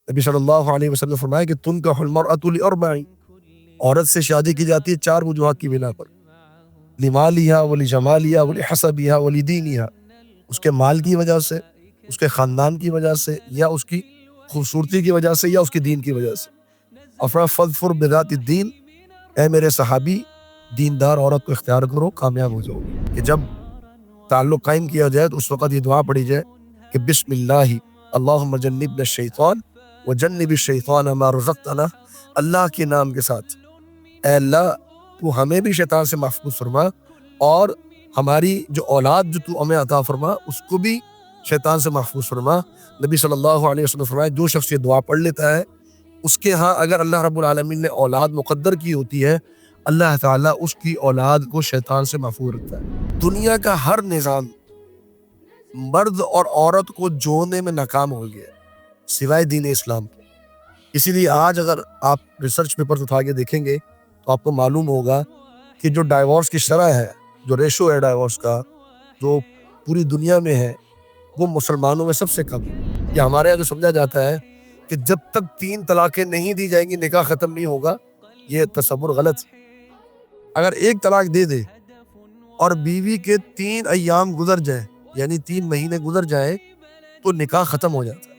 نبی صلی اللہ علیہ وسلم نے فرمایا کہ تنکح المرأۃ لاربع، عورت سے شادی کی جاتی ہے 4 وجوہات کی بنا پر، لمالها ولجمالها ولحسبها ولدینها، اس کے مال کی وجہ سے، اس کے خاندان کی وجہ سے، یا اس کی خوبصورتی کی وجہ سے، یا اس کے دین کی وجہ سے۔ اور فاظفر بذات الدین، اے میرے صحابی دیندار عورت کو اختیار کرو، کامیاب ہو جاؤ گے۔ کہ جب تعلق قائم کیا جائے تو اس وقت یہ دعا پڑھی جائے کہ بسم اللہ اللہم جنبنا الشیطان وجنب الشیطان ما رزقتنا، اللہ کے نام کے ساتھ اے اللہ تو ہمیں بھی شیطان سے محفوظ فرما، اور ہماری جو اولاد جو تو ہمیں عطا فرما اس کو بھی شیطان سے محفوظ فرما۔ نبی صلی اللہ علیہ وسلم فرمایا جو شخص یہ دعا پڑھ لیتا ہے اس کے ہاں اگر اللہ رب العالمین نے اولاد مقدر کی ہوتی ہے، اللہ تعالیٰ اس کی اولاد کو شیطان سے محفوظ رکھتا ہے۔ دنیا کا ہر نظام مرد اور عورت کو جوڑنے میں ناکام ہو گیا سوائے دین اسلام کے۔ اسی لیے آج اگر آپ ریسرچ پیپر اٹھا کے دیکھیں گے تو آپ کو معلوم ہوگا کہ جو ڈائیورس کی شرح ہے، جو ریشو ہے ڈائیورس کا، جو پوری دنیا میں ہے، وہ مسلمانوں میں سب سے کم ہے۔ یہ ہمارے یہاں جو سمجھا جاتا ہے کہ جب تک 3 طلاقیں نہیں دی جائیں گی نکاح ختم نہیں ہوگا، یہ تصور غلط ہے۔ اگر 1 طلاق دے دے اور بیوی کے 3 ایام گزر جائیں، یعنی 3 مہینے گزر جائیں، تو نکاح ختم ہو جاتا ہے۔